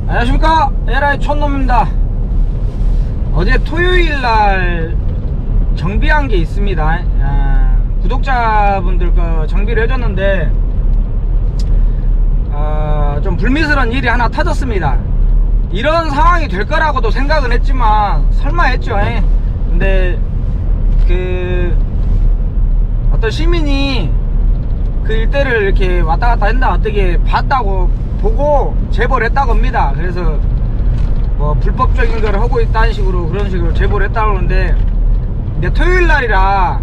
안녕하십니까, 에라이 촌놈입니다. 어제 토요일날 정비한 게 있습니다. 구독자분들 정비를 해줬는데 좀 불미스러운 일이 하나 터졌습니다. 이런 상황이 될 거라고도 생각은 했지만 설마 했죠. 근데 어떤 시민이 그 일대를 이렇게 왔다 갔다 한다 어떻게 봤다고 보고 제보를 했다고 합니다. 그래서 뭐 불법적인 걸 하고 있다는 식으로 그런 식으로 제보를 했다고 하는데, 근데 토요일 날이라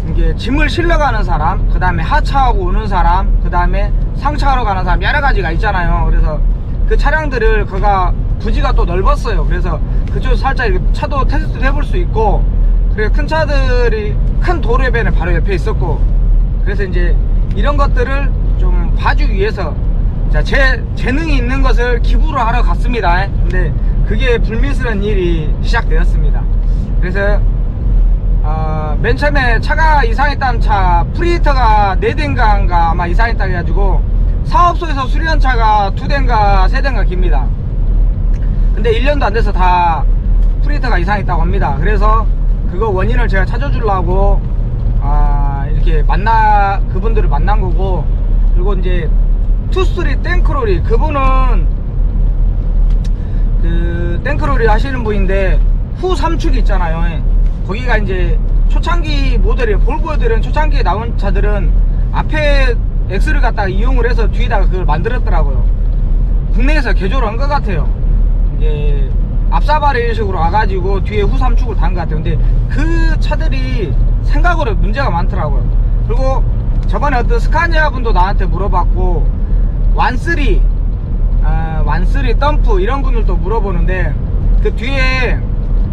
이게 짐을 실러가는 사람, 그 다음에 하차하고 오는 사람, 그 다음에 상차하러 가는 사람, 여러 가지가 있잖아요. 그래서 그 차량들을 그가 부지가 또 넓었어요. 그래서 그쪽 살짝 이렇게 차도 테스트를 해볼 수 있고, 그리고 큰 차들이 큰 도로변에 바로 옆에 있었고, 그래서 이제 이런 것들을 좀 봐주기 위해서 제 재능이 있는 것을 기부를 하러 갔습니다. 근데 그게 불미스러운 일이 시작되었습니다. 그래서 맨 처음에 차가 이상했다는 차, 프리히터가 4대인가 아마 이상했다 해가지고 사업소에서 수리한 차가 2대인가 3대인가 깁니다. 근데 1년도 안 돼서 다 프리히터가 이상했다고 합니다. 그래서 그거 원인을 제가 찾아주려고 이렇게 그분들을 만난 거고, 그리고 이제 투쓰리 땡크로리, 그분은 땡크로리 하시는 분인데 후 3축이 있잖아요. 거기가 이제 초창기 모델이에요. 볼보들은 초창기에 나온 차들은 앞에 X를 갖다가 이용을 해서 뒤에다가 그걸 만들었더라고요. 국내에서 개조를 한 것 같아요. 이게 앞사발에 이런 식으로 와가지고 뒤에 후 3축을 단 것 같아요. 근데 그 차들이 생각으로 문제가 많더라고요. 그리고 저번에 어떤 스카니아 분도 나한테 물어봤고, 완쓰리 덤프 이런 분들도 물어보는데, 그 뒤에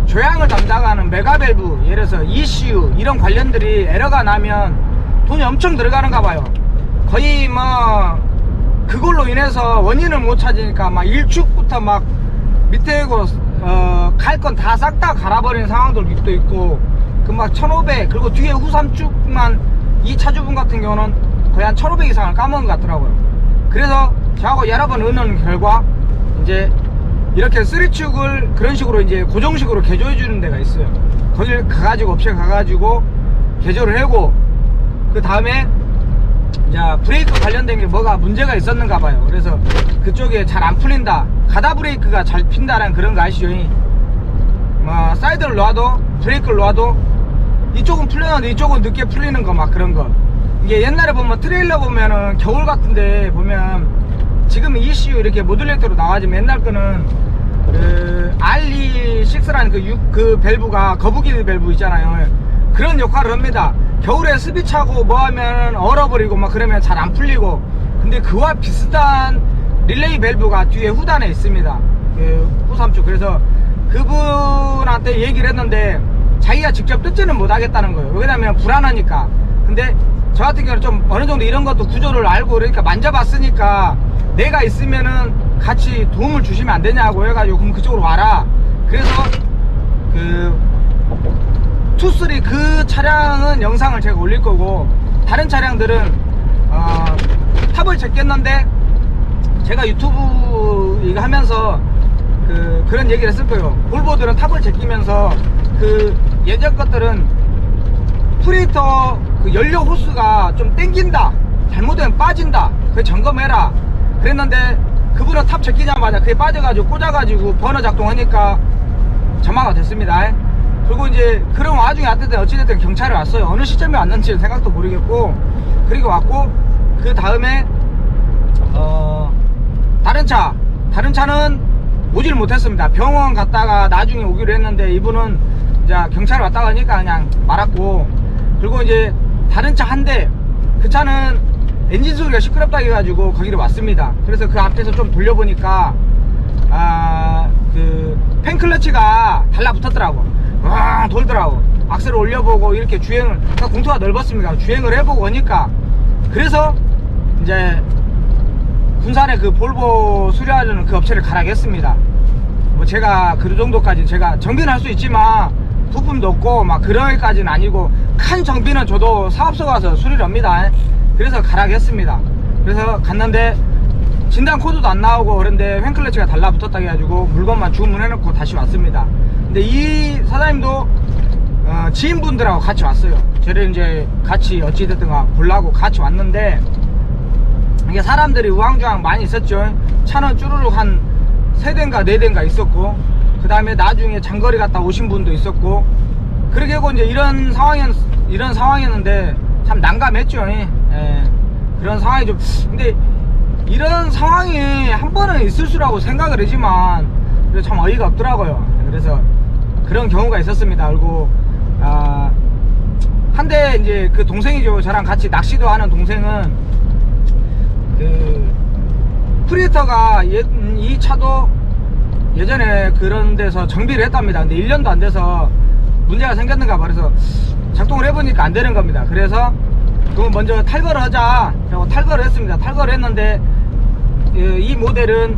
조향을 담당하는 메가밸브, 예를 들어서 ECU 이런 관련들이 에러가 나면 돈이 엄청 들어가는가 봐요. 거의 뭐 그걸로 인해서 원인을 못 찾으니까 막 1축부터 막 밑에 갈 건 다 싹 다 갈아버리는 상황들도 있고, 그 막 1500, 그리고 뒤에 후 3축만 이 차주분 같은 경우는 거의 한 1500 이상을 까먹은 것 같더라고요. 그래서 저하고 여러 번 의논 결과 이제 이렇게 3축을 그런 식으로 이제 고정식으로 개조해 주는 데가 있어요. 거길 가가지고 업체 가가지고 개조를 하고, 그 다음에 이제 브레이크 관련된 게 뭐가 문제가 있었는가 봐요. 그래서 그쪽에 잘 안 풀린다, 가다 브레이크가 잘 핀다라는 그런 거 아시죠? 뭐 사이드를 놔도 브레이크를 놔도 이쪽은 풀렸는데 이쪽은 늦게 풀리는 거, 막 그런 거. 이게 옛날에 보면 트레일러 보면은 겨울 같은데 보면 지금 ECU 이렇게 모듈레이터로 나와지면 옛날 거는 RE6라는 그 밸브가 거북이 밸브 있잖아요. 그런 역할을 합니다. 겨울에 습이 차고 뭐 하면 얼어버리고 막 그러면 잘 안 풀리고. 근데 그와 비슷한 릴레이 밸브가 뒤에 후단에 있습니다. 후 3축. 그래서 그분한테 얘기를 했는데 자기가 직접 뜯지는 못하겠다는 거예요. 왜냐면 불안하니까. 근데 저 같은 경우는 좀 어느 정도 이런 것도 구조를 알고 그러니까 만져봤으니까 내가 있으면은 같이 도움을 주시면 안 되냐고 해가지고, 그럼 그쪽으로 와라. 그래서 투쓰리 그 차량은 영상을 제가 올릴 거고, 다른 차량들은 탑을 제꼈는데 제가 유튜브 이거 하면서 그런 얘기를 했을 거예요. 볼보들은 탑을 제끼면서 예전 것들은 프리히터 연료 호스가 좀 땡긴다, 잘못되면 빠진다, 그거 점검해라 그랬는데, 그분은 탑 제끼자마자 그게 빠져가지고 꽂아가지고 버너 작동하니까 점화가 됐습니다. 그리고 이제 그런 와중에 어찌됐든 경찰이 왔어요. 어느 시점에 왔는지 생각도 모르겠고, 그리고 왔고, 그 다음에 다른 차는 오질 못했습니다. 병원 갔다가 나중에 오기로 했는데, 이분은 이제 경찰이 왔다가 하니까 그냥 말았고, 그리고 이제 다른 차 한 대, 그 차는 엔진 소리가 시끄럽다 해가지고 거기로 왔습니다. 그래서 그 앞에서 좀 돌려보니까 펜클러치가 달라붙었더라고. 돌더라고. 악셀을 올려보고 이렇게 주행을, 그러니까 공터가 넓었습니다. 주행을 해보고 하니까, 그래서 이제 군산에 그 볼보 수리하려는 그 업체를 가라겠습니다. 뭐 제가 그 정도까지 제가 정비는 할 수 있지만 부품도 없고 막 그런까지는 아니고, 큰 정비는 저도 사업소 가서 수리를 합니다. 그래서 가라겠습니다. 그래서 갔는데 진단 코드도 안 나오고 그런데 횡클러치가 달라붙었다 해가지고 물건만 주문해놓고 다시 왔습니다. 근데 이 사장님도 지인분들하고 같이 왔어요. 저를 이제 같이 어찌됐든 보려고 같이 왔는데, 이게 사람들이 우왕좌왕 많이 있었죠. 차는 쭈루룩 한 3대인가 4대인가 있었고, 그 다음에 나중에 장거리 갔다 오신 분도 있었고, 그렇게 하고 이제 이런 상황이었는데 참 난감했죠. 예. 그런 상황이 좀, 근데 이런 상황이 한 번은 있을 수라고 생각을 하지만 참 어이가 없더라고요. 그래서 그런 경우가 있었습니다. 그리고 한데 이제 그 동생이죠. 저랑 같이 낚시도 하는 동생은 그 프리에터가 이 차도 예전에 그런 데서 정비를 했답니다. 근데 1년도 안 돼서 문제가 생겼는가 봐. 그래서 작동을 해보니까 안 되는 겁니다. 그래서 그럼 먼저 탈거를 하자 라고 탈거를 했습니다. 탈거를 했는데 이 모델은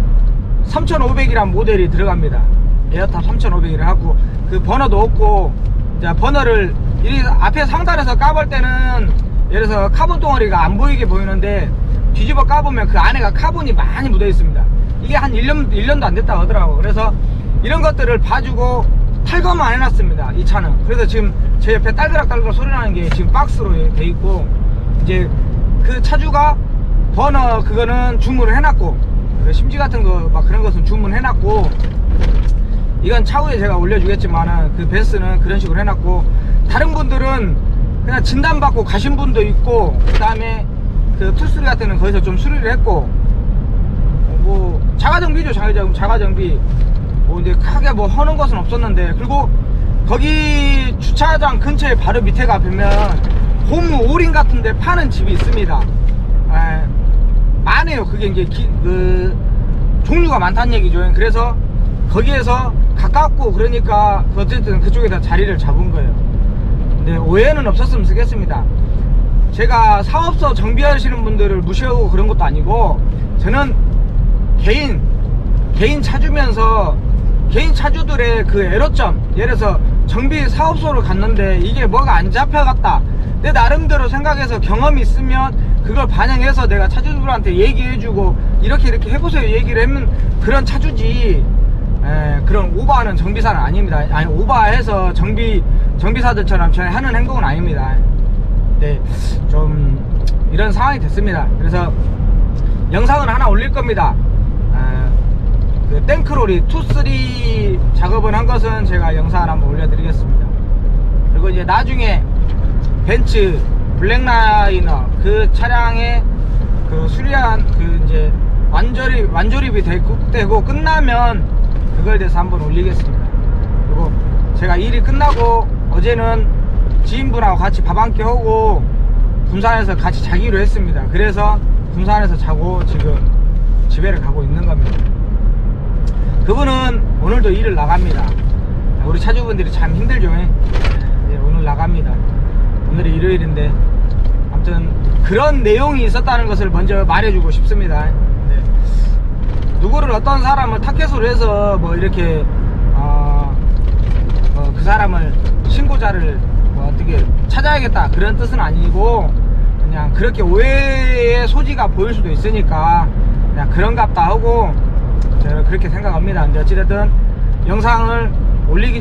3500이란 모델이 들어갑니다. 에어탑 3500이라 하고, 그 버너도 없고, 버너를 앞에 상단에서 까볼 때는 예를 들어서 카본 덩어리가 안 보이게 보이는데 뒤집어 까보면 그 안에가 카본이 많이 묻어 있습니다. 이게 한 1년도 안 됐다 하더라고. 그래서 이런 것들을 봐주고 탈거만 해놨습니다, 이 차는. 그래서 지금 제 옆에 딸그락딸그락 소리 나는 게 지금 박스로 돼 있고, 이제 그 차주가 버너 그거는 주문을 해놨고, 심지 같은 거 막 그런 것은 주문해놨고, 이건 차후에 제가 올려주겠지만은 그 베스는 그런 식으로 해놨고, 다른 분들은 그냥 진단받고 가신 분도 있고, 그 다음에 그 투수리 같은 건 거기서 좀 수리를 했고, 뭐 자가정비죠. 자가정비 뭐 이제 크게 뭐 하는 것은 없었는데, 그리고 거기 주차장 근처에 바로 밑에가 보면 홈 오링 같은데 파는 집이 있습니다. 많아요. 그게 이제 그 종류가 많다는 얘기죠. 그래서 거기에서 가깝고 그러니까 어쨌든 그쪽에다 자리를 잡은 거예요. 근데 오해는 없었으면 좋겠습니다. 제가 사업소 정비하시는 분들을 무시하고 그런 것도 아니고, 저는 개인 차주면서 개인 차주들의 그 애로점, 예를 들어서 정비 사업소를 갔는데 이게 뭐가 안 잡혀갔다, 내 나름대로 생각해서 경험이 있으면 그걸 반영해서 내가 차주들한테 얘기해주고 이렇게 해보세요 얘기를 하면 그런 차주지, 그런 오버하는 정비사는 아닙니다. 아니, 오버해서 정비사들처럼 저는 하는 행동은 아닙니다. 네, 좀 이런 상황이 됐습니다. 그래서 영상을 하나 올릴 겁니다. 그 탱크롤이 2-3 작업을 한 것은 제가 영상을 한번 올려드리겠습니다. 그리고 이제 나중에 벤츠 블랙라이너 그 차량에 그 수리한 그 이제 완조립이 되고 끝나면 그거에 대해서 한번 올리겠습니다. 그리고 제가 일이 끝나고 어제는 지인분하고 같이 밥 한 끼 하고 군산에서 같이 자기로 했습니다. 그래서 군산에서 자고 지금 집에를 가고 있는 겁니다. 그분은 오늘도 일을 나갑니다. 우리 차주분들이 참 힘들죠. 네, 오늘 나갑니다. 오늘이 일요일인데 아무튼 그런 내용이 있었다는 것을 먼저 말해주고 싶습니다. 네. 누구를 어떤 사람을 타켓으로 해서 뭐 이렇게 그 사람을 신고자를 뭐 어떻게 찾아야겠다 그런 뜻은 아니고, 그냥 그렇게 오해의 소지가 보일 수도 있으니까 그냥 그런갑다 하고 저는 그렇게 생각합니다. 어찌됐든 영상을 올리기 전에